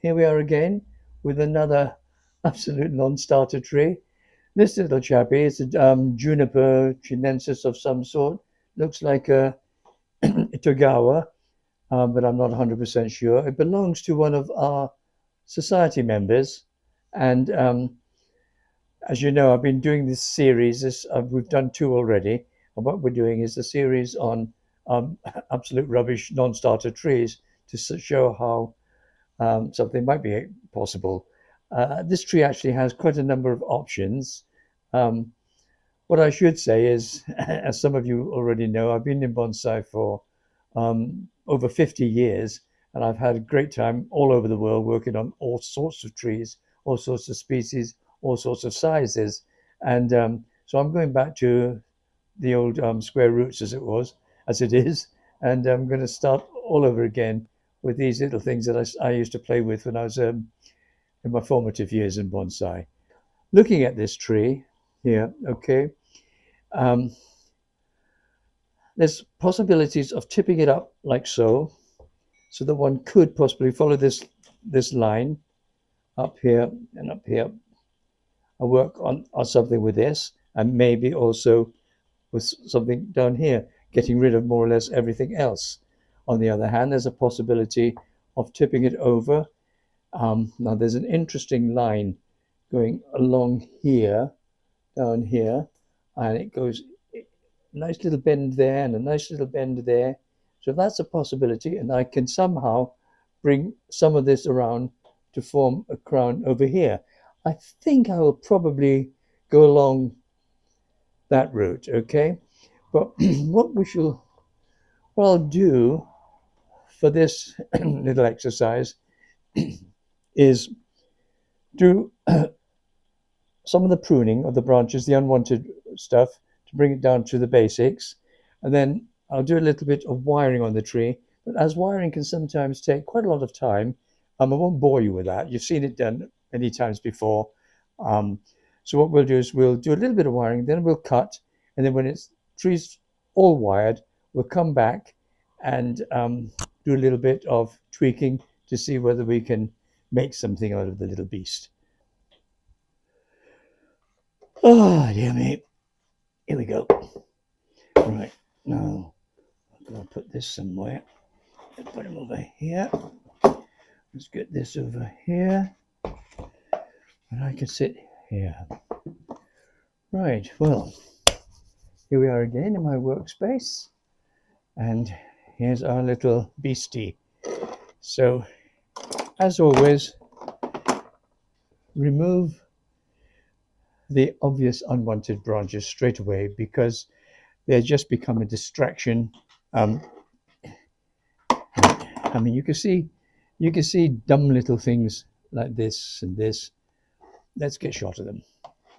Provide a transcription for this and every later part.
here we are again with another absolute non-starter tree. This little chappie is a juniper chinensis of some sort. Looks like a Togawa, but I'm not 100% sure. It belongs to one of our society members, and as you know, I've been doing this series. We've done two already, and what we're doing is a series on um, absolute rubbish non-starter trees to show how something might be possible. This tree actually has quite a number of options. Um, what I should say is, as some of you already know, I've been in bonsai for over 50 years, and I've had a great time all over the world working on all sorts of trees, all sorts of species, all sorts of sizes. And so I'm going back to the old square roots as it is, and I'm going to start all over again with these little things that I used to play with when I was in my formative years in bonsai. Looking at this tree here, okay, um, there's possibilities of tipping it up like so that one could possibly follow this line up here and up here. I work on something with this, and maybe also with something down here, getting rid of more or less everything else. On the other hand, there's a possibility of tipping it over. Now, there's an interesting line going along here, down here, and it goes nice little bend there and a nice little bend there. So that's a possibility, and I can somehow bring some of this around to form a crown over here. I think I will probably go along that route, okay? But what I'll do for this little exercise is do some of the pruning of the branches, the unwanted stuff, to bring it down to the basics. And then I'll do a little bit of wiring on the tree. But as wiring can sometimes take quite a lot of time, I won't bore you with that. You've seen it done many times before. Um, so what we'll do is we'll do a little bit of wiring, then we'll cut, and then when it's tree's all wired, we'll come back and do a little bit of tweaking to see whether we can make something out of the little beast. Oh, dear me. Here we go. Right, now I'm going to put this somewhere. Let's put him over here. Let's get this over here. And I can sit here. Right, well, here we are again in my workspace. And here's our little beastie. So, as always, remove the obvious unwanted branches straight away because they just become a distraction. I mean, you can see dumb little things like this and this. Let's get shot of them.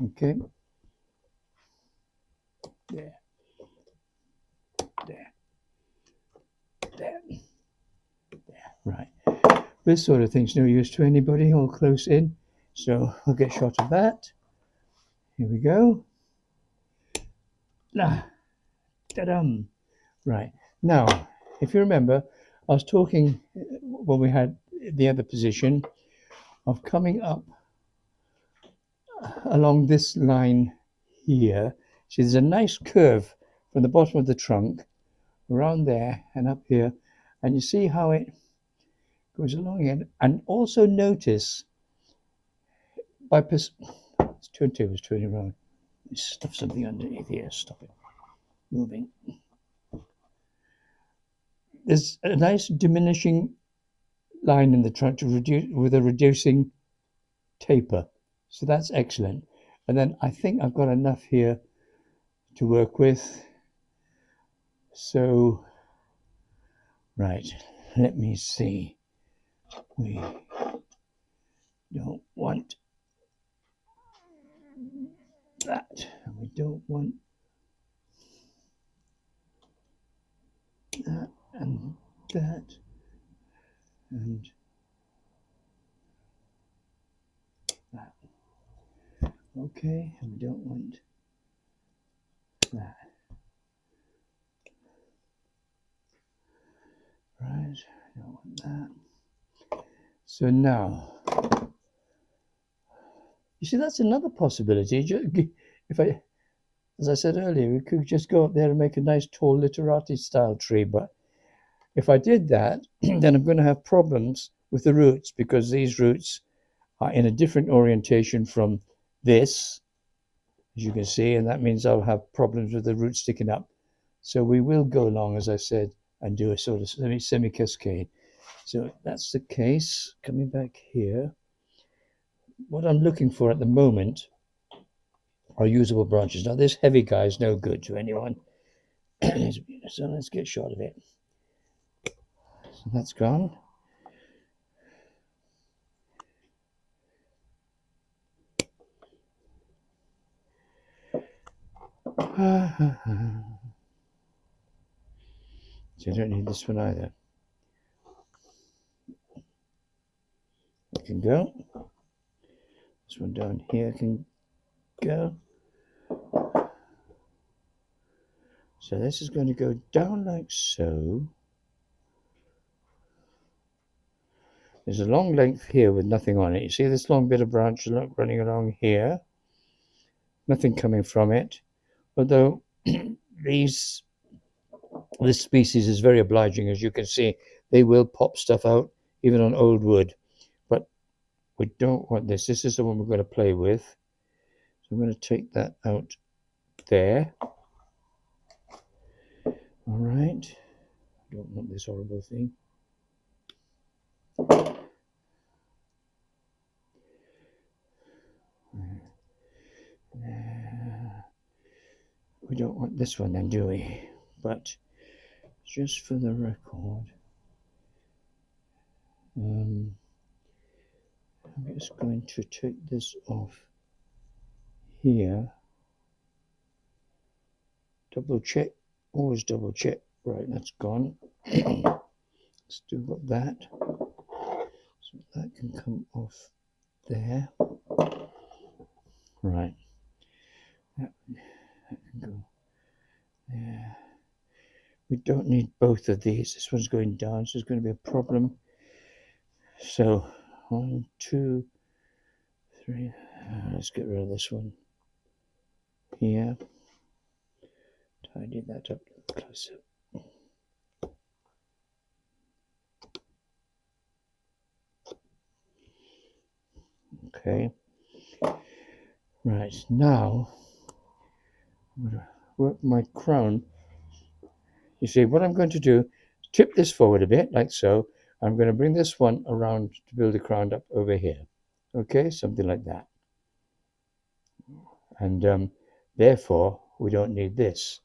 Okay. There. There. There. There. Right. This sort of thing's no use to anybody all close in. So I'll get shot of that. Here we go. Ta-dum. Right. Now, if you remember, I was talking when we had the other position of coming up along this line here. See, there's a nice curve from the bottom of the trunk around there and up here, and you see how it goes along it. And also notice by it's turning around. Stuff something underneath here. Stop it moving. There's a nice diminishing line in the trunk to reduce with a reducing taper. So that's excellent. And then I think I've got enough here to work with. So, right, let me see. We don't want that. And we don't want that and that and that. Okay, and we don't want that. Right, don't want that. So now, you see, that's another possibility. If I, as I said earlier, we could just go up there and make a nice tall literati style tree. But if I did that, then I'm going to have problems with the roots because these roots are in a different orientation from this, as you can see, and that means I'll have problems with the roots sticking up. So we will go along, as I said, and do a sort of semi-cascade. So that's the case. Coming back here, what I'm looking for at the moment are usable branches. Now this heavy guy is no good to anyone. So let's get a shot of it. So that's gone. So I don't need this one either. It can go. This one down here can go. So this is going to go down like so. There's a long length here with nothing on it. You see this long bit of branch running along here? Nothing coming from it. Although this species is very obliging, as you can see. They will pop stuff out, even on old wood. But we don't want this. This is the one we're going to play with. So I'm going to take that out there. All right. I don't want this horrible thing. We don't want this one then, do we? But just for the record, I'm just going to take this off here. Double check, always double check. Right, that's gone. Still got that. So that can come off there. Right. That can go there. We don't need both of these. This one's going down, so it's going to be a problem. So 1, 2, 3. Let's get rid of this one here. Tidy that up closer. Okay. Right, now I'm going to work my crown. You see, what I'm going to do, tip this forward a bit, like so. I'm going to bring this one around to build the crown up over here. Okay, something like that. And therefore, we don't need this.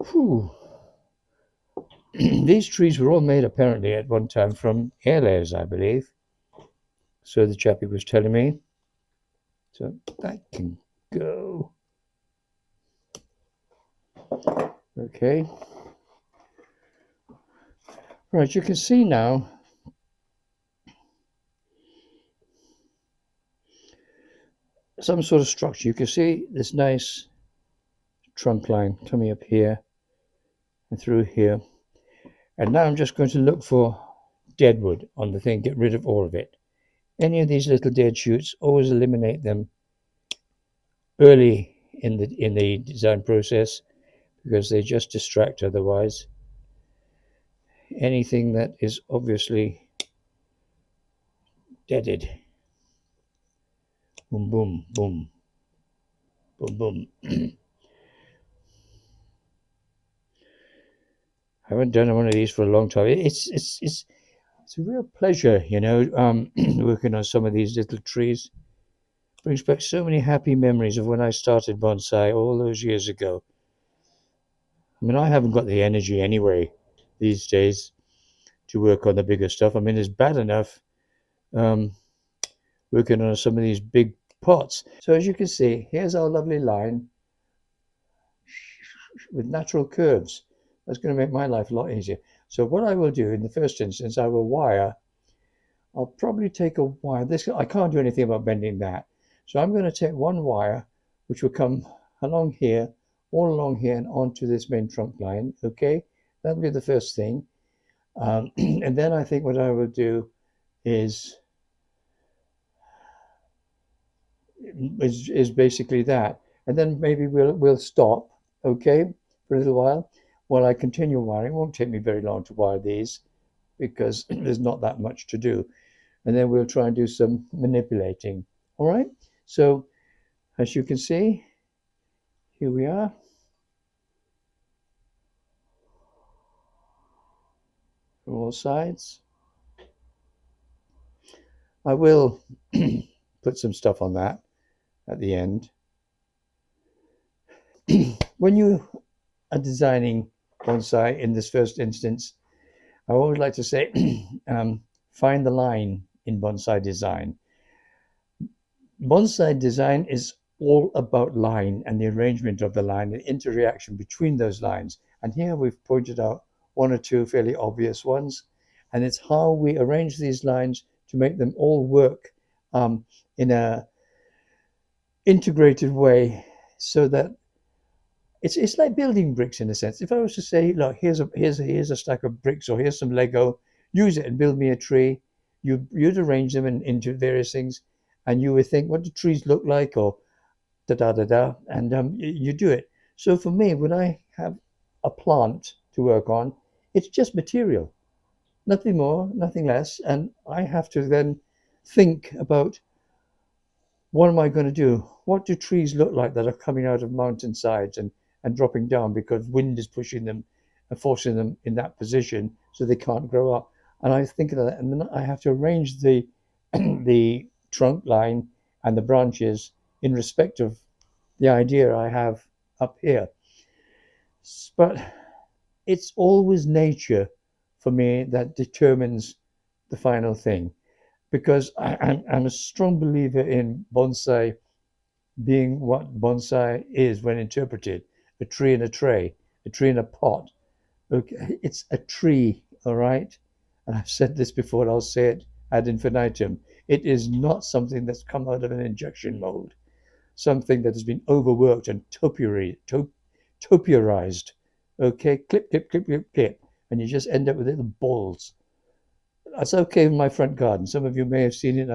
Whew. These trees were all made apparently at one time from air layers, I believe. So the chappie was telling me. So that can go. Okay. Right, you can see now some sort of structure. You can see this nice trunk line coming up here and through here. And now I'm just going to look for dead wood on the thing, get rid of all of it. Any of these little dead shoots, always eliminate them early in the design process because they just distract otherwise. Anything that is obviously deaded. Boom, boom, boom, boom, boom. I haven't done one of these for a long time. It's a real pleasure, you know, working on some of these little trees. Brings back so many happy memories of when I started bonsai all those years ago. I mean, I haven't got the energy anyway these days to work on the bigger stuff. I mean, it's bad enough working on some of these big pots. So as you can see, here's our lovely line with natural curves. That's going to make my life a lot easier. So what I will do in the first instance, I will wire. I'll probably take a wire. This I can't do anything about bending that. So I'm going to take one wire, which will come along here, all along here and onto this main trunk line. Okay, that'll be the first thing. And then I think what I will do is is basically that. And then maybe we'll stop, okay, for a little while I continue wiring. It won't take me very long to wire these because there's not that much to do. And then we'll try and do some manipulating. All right. So as you can see, here we are. From all sides. I will put some stuff on that at the end. When you are designing bonsai in this first instance, I always like to say, find the line in bonsai design. Bonsai design is all about line and the arrangement of the line and interaction between those lines. And here we've pointed out one or two fairly obvious ones. And it's how we arrange these lines to make them all work in a integrated way, so that it's like building bricks in a sense. If I was to say, look, here's a stack of bricks, or here's some Lego, use it and build me a tree. You'd arrange them into various things, and you would think, what do trees look like, or da da da da, and you do it. So for me, when I have a plant to work on, it's just material, nothing more, nothing less, and I have to then think about, what am I going to do? What do trees look like that are coming out of mountainsides and dropping down because wind is pushing them and forcing them in that position so they can't grow up? And I think of that, and then I have to arrange the the trunk line and the branches in respect of the idea I have up here. But it's always nature for me that determines the final thing, because I'm a strong believer in bonsai being what bonsai is when interpreted: a tree in a tray, a tree in a pot. Okay, it's a tree, all right? And I've said this before, and I'll say it ad infinitum. It is not something that's come out of an injection mold, something that has been overworked and topiarized. Okay, clip, clip, clip, clip, clip, and you just end up with little balls. That's okay in my front garden. Some of you may have seen it.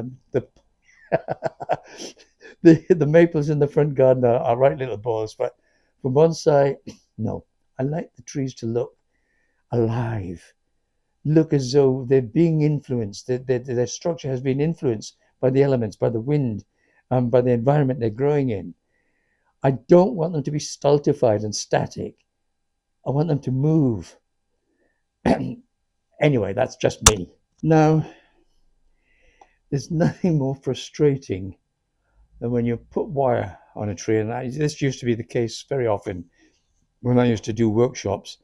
The maples in the front garden are right little balls, but for bonsai, no. I like the trees to look alive, look as though they're being influenced. Their structure has been influenced by the elements, by the wind, by the environment they're growing in. I don't want them to be stultified and static. I want them to move. Anyway, that's just me. Now, there's nothing more frustrating than when you put wire on a tree, and this used to be the case very often when I used to do workshops,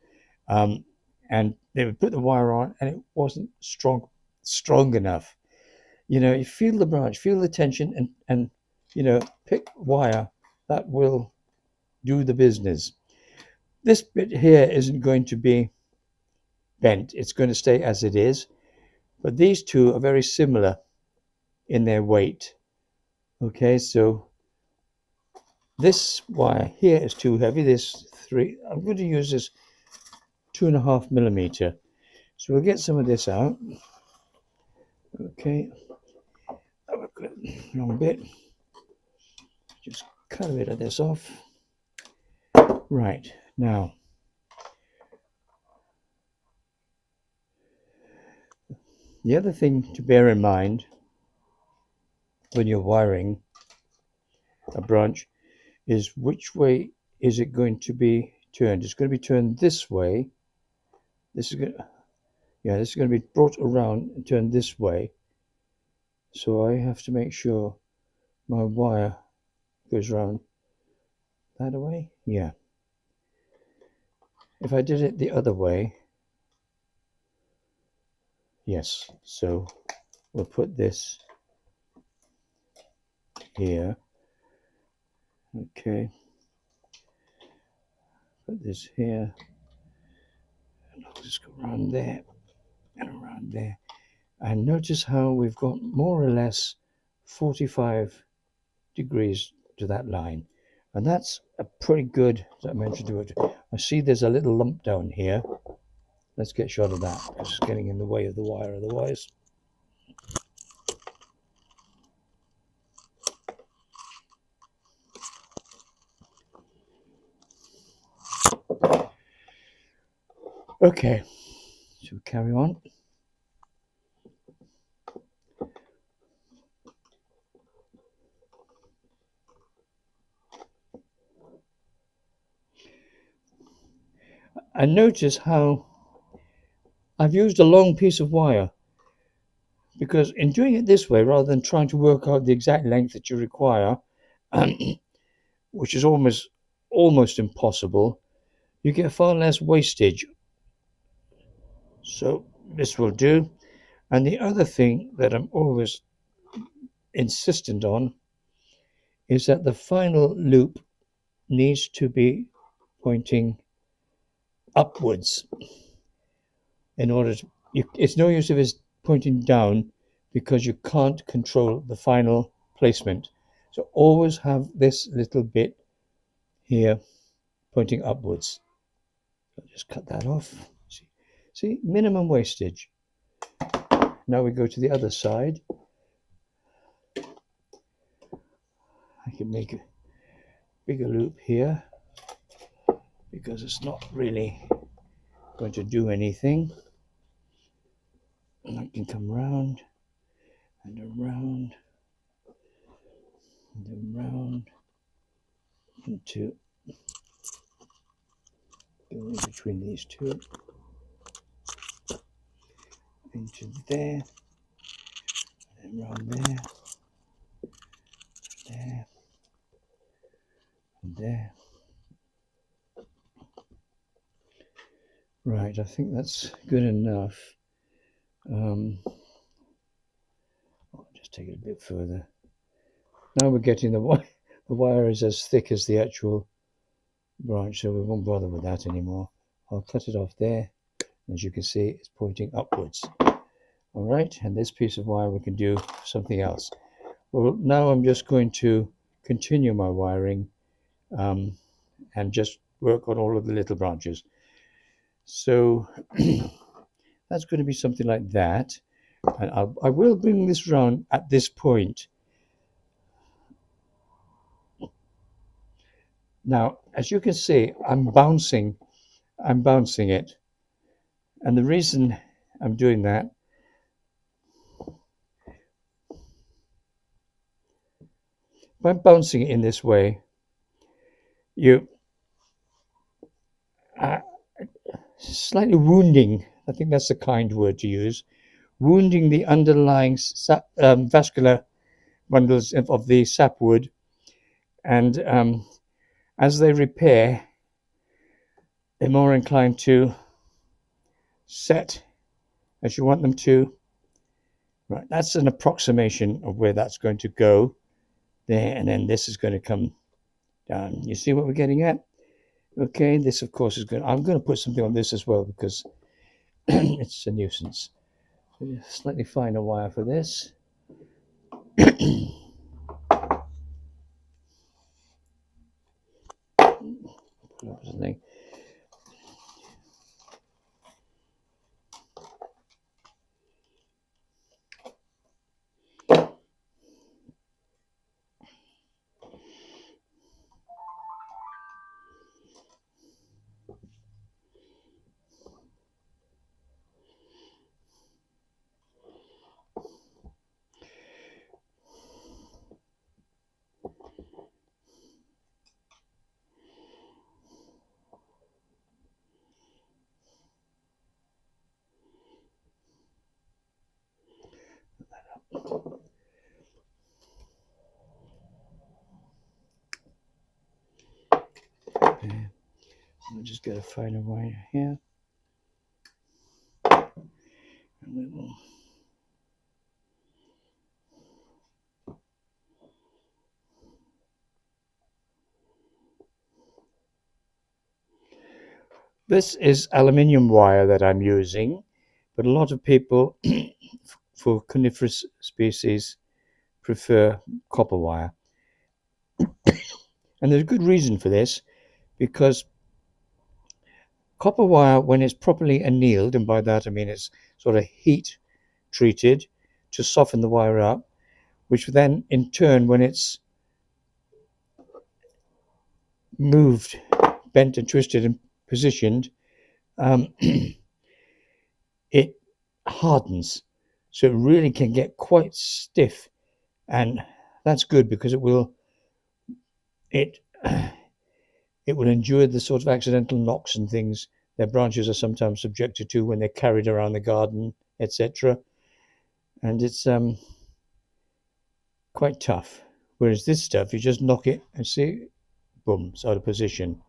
and they would put the wire on, and it wasn't strong enough. You feel the branch, feel the tension, and pick wire that will do the business. This bit here isn't going to be bent; it's going to stay as it is. But these two are very similar in their weight. Okay, so this wire here is too heavy. This 3, I'm going to use this 2.5 millimeter. So we'll get some of this out. Okay, have a good long bit. Just cut a bit of this off. Right, now the other thing to bear in mind when you're wiring a branch is, which way is it going to be turned? It's going to be turned this way. This is going to be brought around and turned this way. So I have to make sure my wire goes around that way. Yeah. If I did it the other way, yes. So we'll put this here. Okay. Put this here. And I'll just go around there and around there. And notice how we've got more or less 45 degrees to that line. And that's a pretty good, as I mentioned to it. I see there's a little lump down here. Let's get a shot of that, because it's getting in the way of the wire otherwise. Okay, so carry on. And notice how I've used a long piece of wire, because in doing it this way, rather than trying to work out the exact length that you require, which is almost impossible, you get far less wastage. So this will do. And the other thing that I'm always insistent on is that the final loop needs to be pointing upwards in order to, it's no use if it's pointing down, because you can't control the final placement. So always have this little bit here pointing upwards. I'll just cut that off. See, minimum wastage. Now we go to the other side. I can make a bigger loop here because it's not really going to do anything. And I can come round and around and around into go in between these two into there and around there, there and there. Right, I think that's good enough. I'll just take it a bit further. Now we're getting the wire is as thick as the actual branch, so we won't bother with that anymore. I'll cut it off there. As you can see, it's pointing upwards. All right, and this piece of wire we can do something else. Well, now I'm just going to continue my wiring and just work on all of the little branches. So that's going to be something like that. And I will bring this round at this point. Now, as you can see, I'm bouncing it. And the reason I'm doing that, by bouncing it in this way, you slightly wounding, I think that's the kind word to use, wounding the underlying vascular bundles of the sapwood, and as they repair, they're more inclined to set as you want them to. Right, that's an approximation of where that's going to go there, and then this is going to come down. You see what we're getting at? Okay, this of course is good. I'm going to put something on this as well because it's a nuisance. So slightly finer wire for this. Something. Okay. I'll just get a finer wire here. And we will. This is aluminium wire that I'm using, but a lot of people for coniferous species prefer copper wire. And there's a good reason for this, because copper wire, when it's properly annealed, and by that I mean it's sort of heat treated to soften the wire up, which then in turn, when it's moved, bent and twisted and positioned, it hardens, so it really can get quite stiff, and that's good because it it will endure the sort of accidental knocks and things their branches are sometimes subjected to when they're carried around the garden, etc. And it's quite tough. Whereas this stuff, you just knock it and see, boom, it's out of position.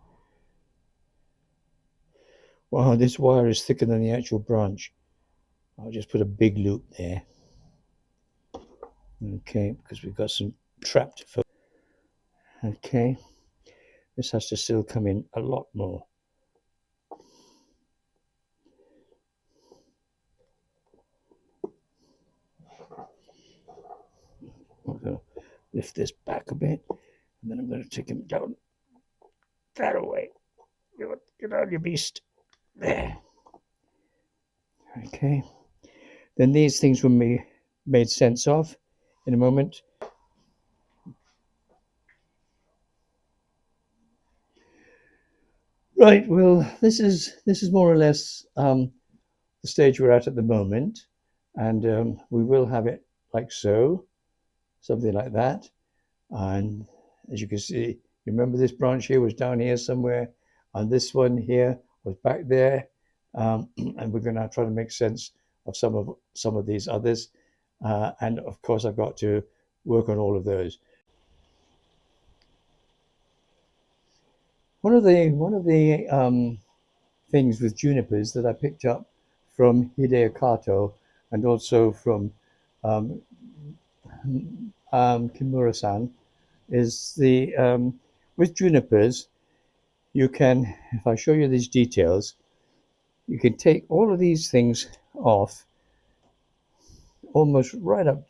Wow, this wire is thicker than the actual branch. I'll just put a big loop there. Okay, because we've got some trapped. Okay, this has to still come in a lot more. I'm going to lift this back a bit, and then I'm going to take him down that away. Get out, you beast. There. Okay. Then these things will be made sense of in a moment. Right. Well, this is more or less the stage we're at the moment, and we will have it like so, something like that. And as you can see, you remember this branch here was down here somewhere, and this one here was back there, and we're going to try to make sense of some of these others, and of course I've got to work on all of those. One of the things with junipers that I picked up from Hideo Kato and also from um, Kimura-san is the with junipers you can, if I show you these details, you can take all of these things off, almost right up,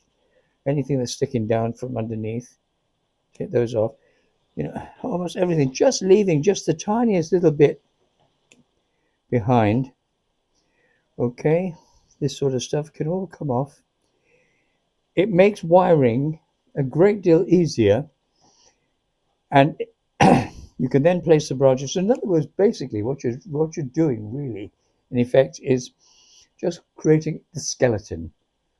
anything that's sticking down from underneath, take those off, almost everything, just leaving just the tiniest little bit behind. Okay, this sort of stuff can all come off. It makes wiring a great deal easier, and you can then place the branches. So in other words, basically what you're doing really, in effect, is just creating the skeleton.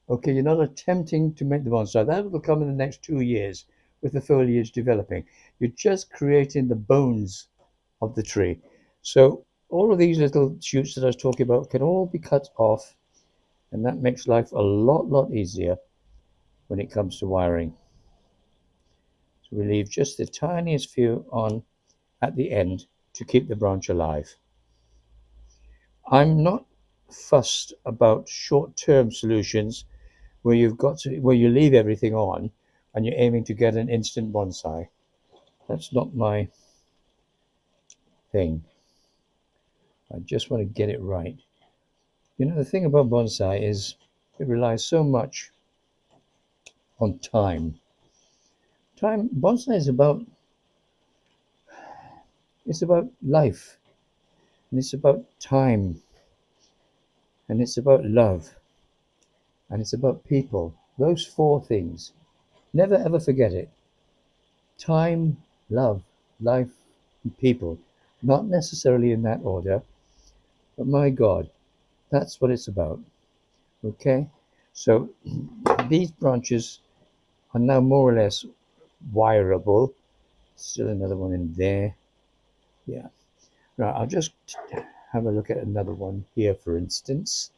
Okay, you're not attempting to make the bonsai. That will come in the next 2 years with the foliage developing. You're just creating the bones of the tree. So all of these little shoots that I was talking about can all be cut off, and that makes life a lot easier when it comes to wiring. So we leave just the tiniest few on at the end to keep the branch alive. I'm not fussed about short-term solutions where you leave everything on and you're aiming to get an instant bonsai. That's not my thing. I just want to get it right. The thing about bonsai is it relies so much on time. Bonsai is about life, and it's about time, and it's about love, and it's about people. Those four things. Never ever forget it. Time, love, life, and people. Not necessarily in that order, but my God, that's what it's about. Okay? So these branches are now more or less wireable. Still another one in there. Yeah. Right, I'll just have a look at another one here, for instance.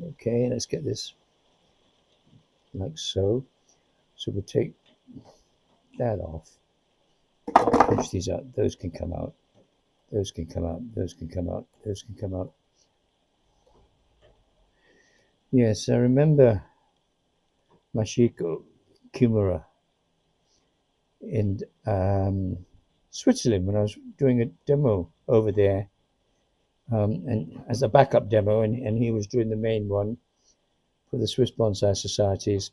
Okay, let's get this like so. So we'll take that off. Push these out. Those can come out. Those can come out. Those can come out. Those can come out. Yes, I remember Mashiko Kimura in Switzerland when I was doing a demo over there, and as a backup demo, and he was doing the main one for the Swiss Bonsai Societies,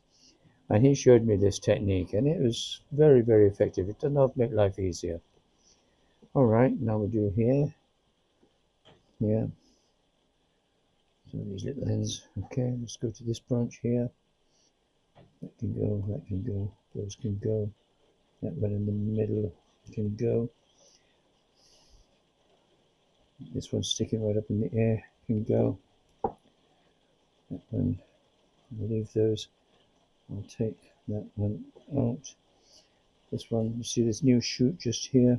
and he showed me this technique, and it was very effective. It does not make life easier. All right, now we do here. Yeah. So these little ends. Okay, let's go to this branch here. That can go, that can go, those can go. That one in the middle can go. This one's sticking right up in the air. Can go. That one, I'll leave those. I'll take that one out. This one, you see this new shoot just here.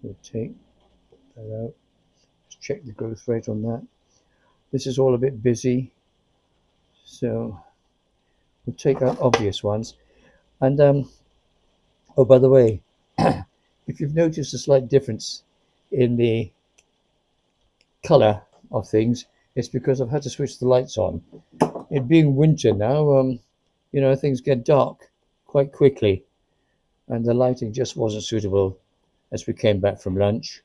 We'll take that out. Just check the growth rate on that. This is all a bit busy, so we'll take out obvious ones. And oh, by the way, if you've noticed a slight difference in the color of things, it's because I've had to switch the lights on. It being winter now, you know, things get dark quite quickly, and the lighting just wasn't suitable as we came back from lunch.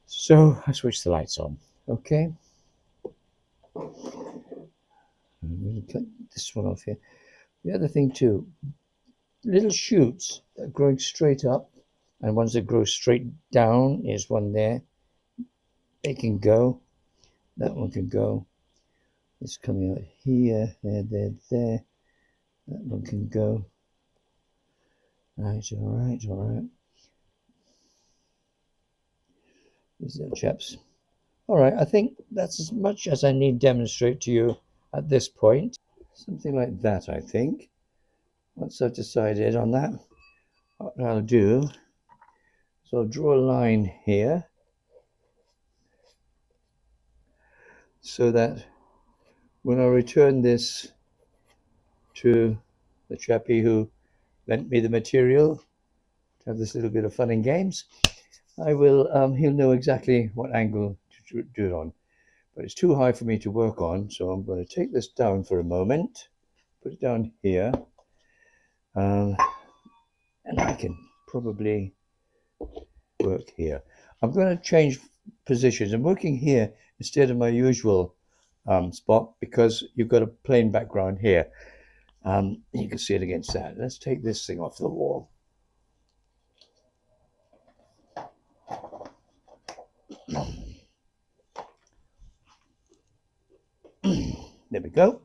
So I switched the lights on. Okay. I'm going to cut this one off here. The other thing too, little shoots that are growing straight up and ones that grow straight down is one there. They can go. That one can go. It's coming out here, there. That one can go. Right, all right. These little chaps. All right, I think that's as much as I need to demonstrate to you at this point. Something like that, I think. Once I've decided on that, what I'll do is I'll draw a line here so that when I return this to the chappie who lent me the material to have this little bit of fun and games, I will, he'll know exactly what angle to do it on. But it's too high for me to work on, so I'm going to take this down for a moment, put it down here, and I can probably work here. I'm going to change positions. I'm working here instead of my usual spot because you've got a plain background here. You can see it against that. Let's take this thing off the wall. There we go.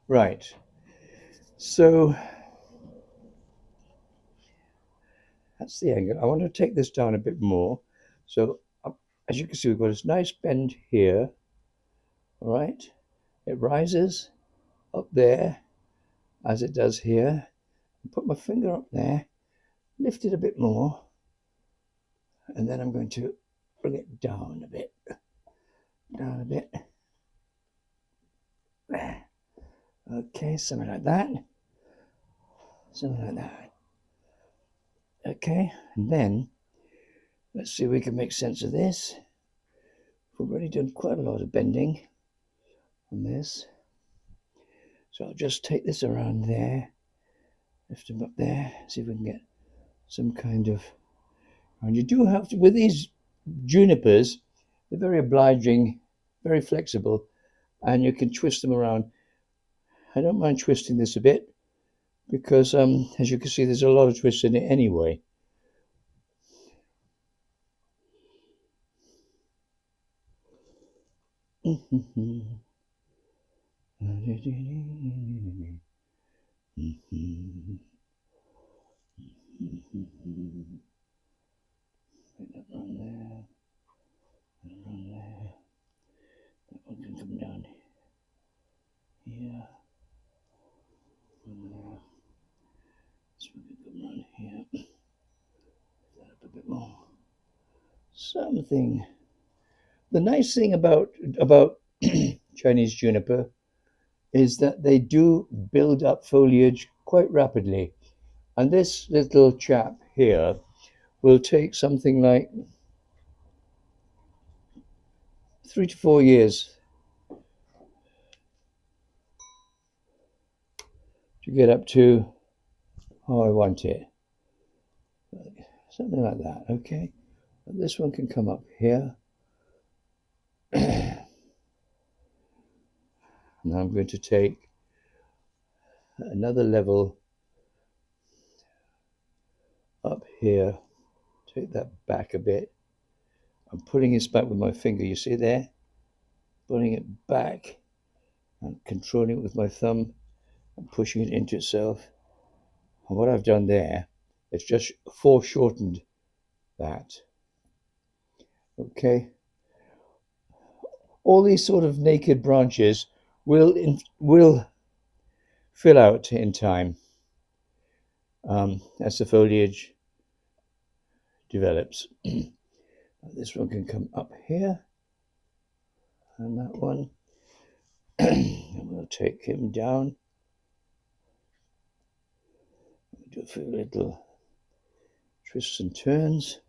Right. So that's the angle. I want to take this down a bit more. So as you can see, we've got this nice bend here. All right. It rises up there as it does here. Put my finger up there, lift it a bit more, and then I'm going to bring it down a bit. Down a bit. Okay, something like that. Something like that. Okay, and then let's see if we can make sense of this. We've already done quite a lot of bending on this. So I'll just take this around there, lift them up there, see if we can get some kind of. And you do have to, with these junipers, they're very obliging, very flexible, and you can twist them around. I don't mind twisting this a bit because, as you can see, there's a lot of twist in it anyway. That one there, that one there. That one can come down here. One there. This one can come down here. Lift that up a bit more. Something. The nice thing about Chinese juniper is that they do build up foliage quite rapidly. And this little chap here will take something like 3 to 4 years to get up to how I want it. Something like that, okay? And this one can come up here. Now I'm going to take another level up here, take that back a bit. I'm pulling this back with my finger, you see there? Pulling it back and controlling it with my thumb and pushing it into itself. And what I've done there is just foreshortened that. Okay, all these sort of naked branches will fill out in time as the foliage develops. This one can come up here, and that one, and we'll take him down. Do a few little twists and turns.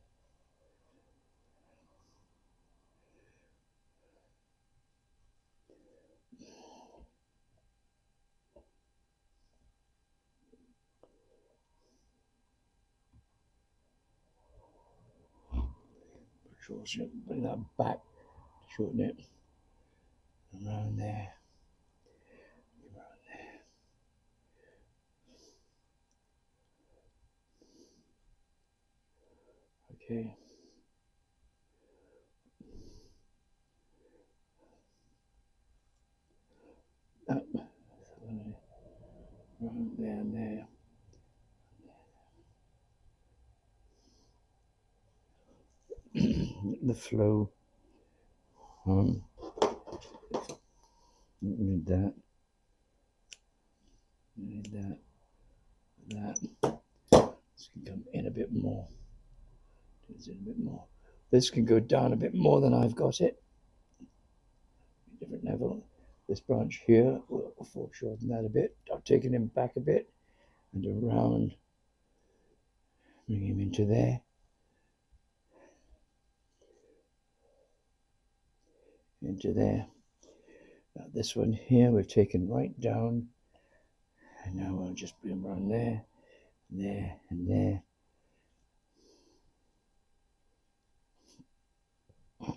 Bring that back, shorten it around there. Okay. Up, around there and there. The flow. Need that. Need that. That. This can come in a bit more. A bit more. This can go down a bit more than I've got it. Different level. This branch here will foreshorten that a bit. I've taken him back a bit and around. Bring him into there. Into there. Now this one here we've taken right down, and now we'll just bring him around there, there, and there. I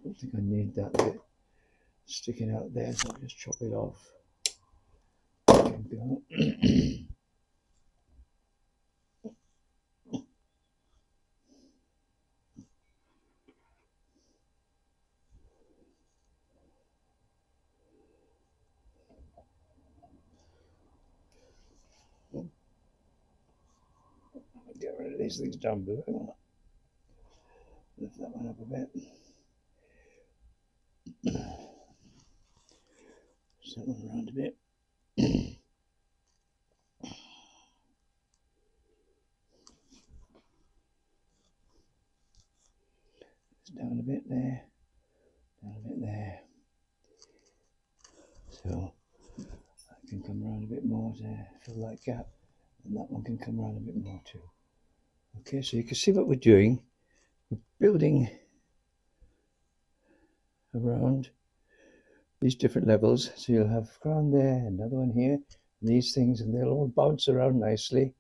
don't think I need that bit sticking out there, so I'll just chop it off. There we go. Get rid of these things down below. Lift that one up a bit. Set one around a bit. It's down a bit there. Down a bit there. So I can come around a bit more to fill that gap, and that one can come around a bit more too. Okay, so you can see what we're doing. We're building around these different levels. So you'll have ground there, another one here, and these things, and they'll all bounce around nicely.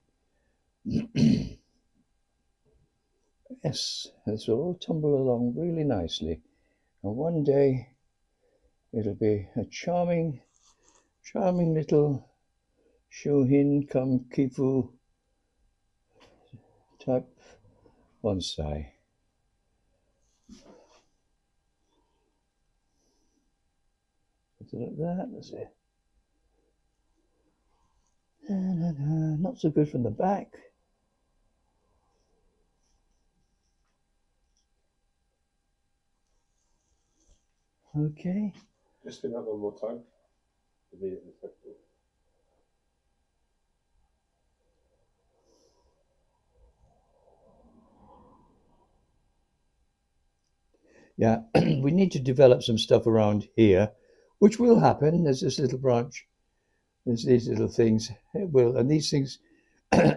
Yes, this will all tumble along really nicely. And one day it'll be a charming little Shohin come Kifu type bonsai. Like that, that's it. Not so good from the back. Okay. Just spin that one more time. Immediately effective. Yeah, we need to develop some stuff around here, which will happen. There's this little branch. There's these little things. It will, and these things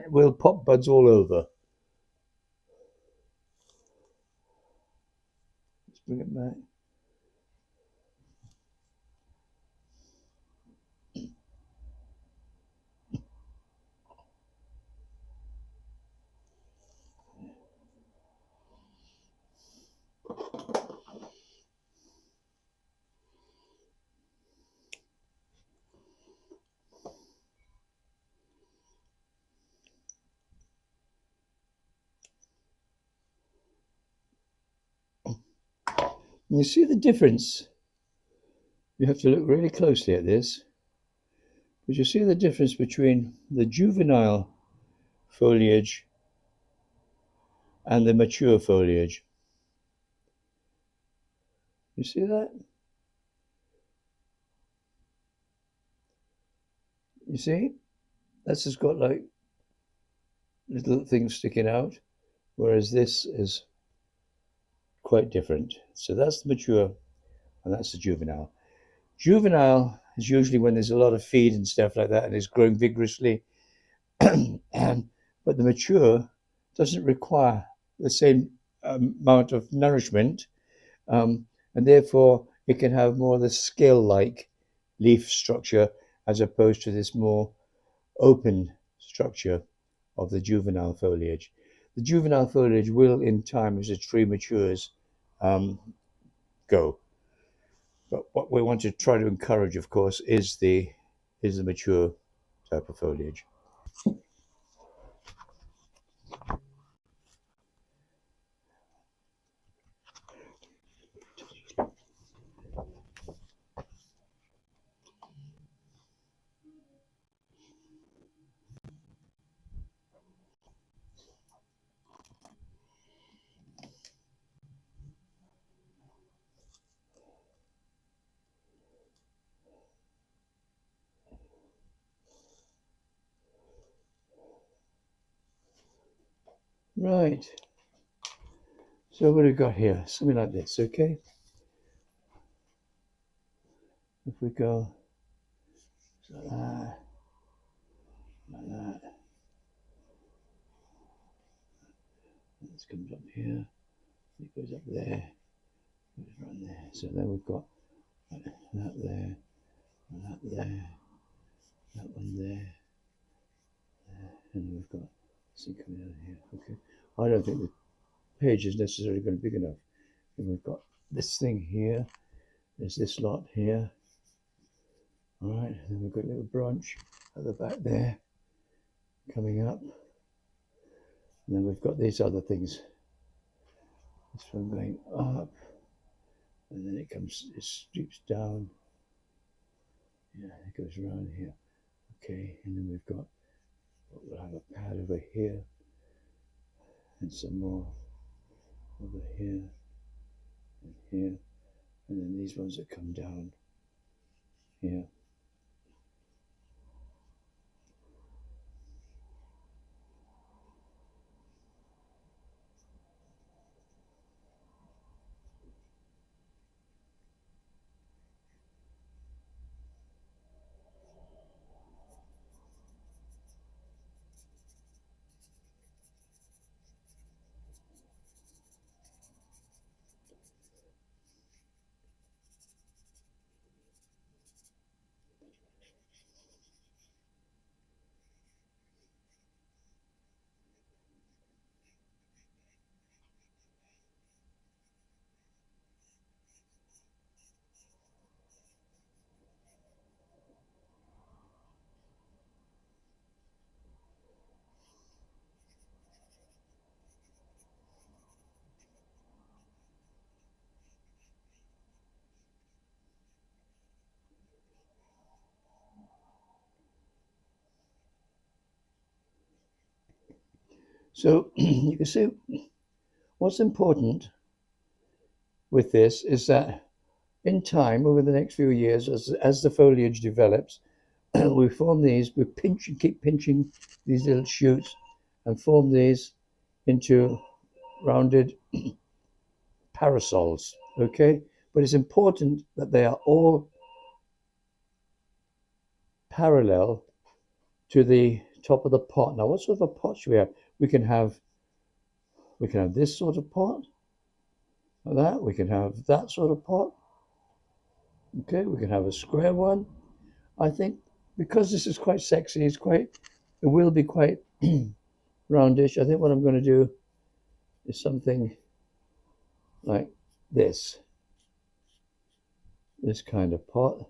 will pop buds all over. Let's bring it back. You see the difference? You have to look really closely at this, but you see the difference between the juvenile foliage and the mature foliage. You see that? You see? That's just got like little things sticking out, whereas this is quite different. So that's the mature and that's the juvenile. Juvenile is usually when there's a lot of feed and stuff like that and it's growing vigorously. But the mature doesn't require the same amount of nourishment, and therefore it can have more of the scale-like leaf structure as opposed to this more open structure of the juvenile foliage. The juvenile foliage will, in time, as a tree matures, go. But what we want to try to encourage, of course, is the mature type of foliage. Right. So what have we got here? Something like this, okay? If we go like that, like that, this comes up here, it goes up there, goes right there. So then we've got that there, that there, that one there, and then we've got this thing coming out here. Okay, I don't think the page is necessarily going to be big enough. And we've got this thing here. There's this lot here. All right, and then we've got a little branch at the back there coming up. And then we've got these other things. This one going up, and then it streaks down. Yeah, it goes around here. Okay, and then we'll have a pad over here, and some more over here, and here, and then these ones that come down here. So you can see what's important with this is that in time, over the next few years, as the foliage develops, we form these, we pinch and keep pinching these little shoots and form these into rounded parasols, okay? But it's important that they are all parallel to the top of the pot. Now, what sort of a pot should we have? We can have this sort of pot, like that. We can have that sort of pot. Okay, we can have a square one. I think because this is quite sexy, it will be quite roundish. I think what I'm going to do is something like this kind of pot,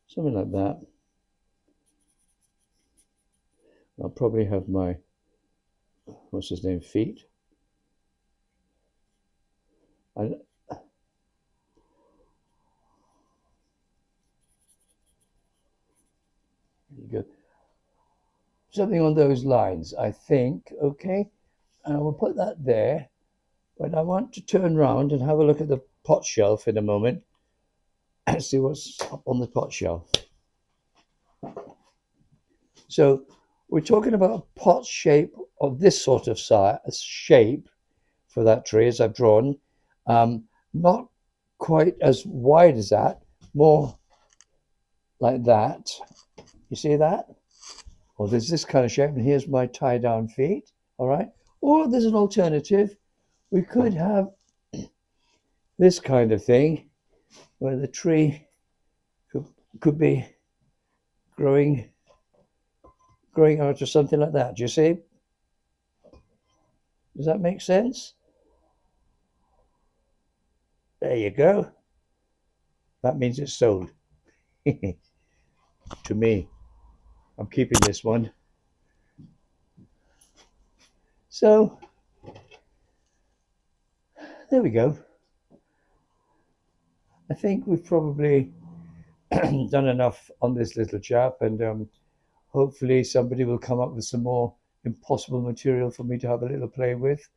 something like that. I'll probably have my, what's his name, feet. something on those lines, I think. Okay, and we'll put that there. But I want to turn round and have a look at the pot shelf in a moment and see what's up on the pot shelf. So we're talking about a pot shape of this sort of size, shape for that tree as I've drawn. Not quite as wide as that, more like that. You see that? Or there's this kind of shape, and here's my tie down feet. All right. Or there's an alternative. We could have this kind of thing where the tree could be growing out or something like that. Do you see? Does that make sense? There you go. That means it's sold. To me. I'm keeping this one. So there we go. I think we've probably done enough on this little chap, and hopefully somebody will come up with some more impossible material for me to have a little play with.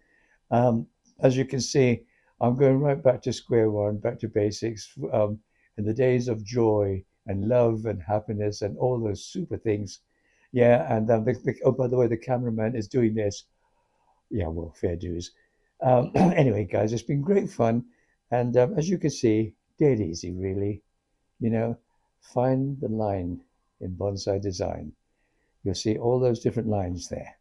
Um, as you can see, I'm going right back to square one, back to basics, in the days of joy and love and happiness and all those super things. Yeah, and oh, by the way, the cameraman is doing this. Yeah, well, fair dues. Anyway, guys, it's been great fun, and as you can see, dead easy, really. You know, find the line in bonsai design. You'll see all those different lines there.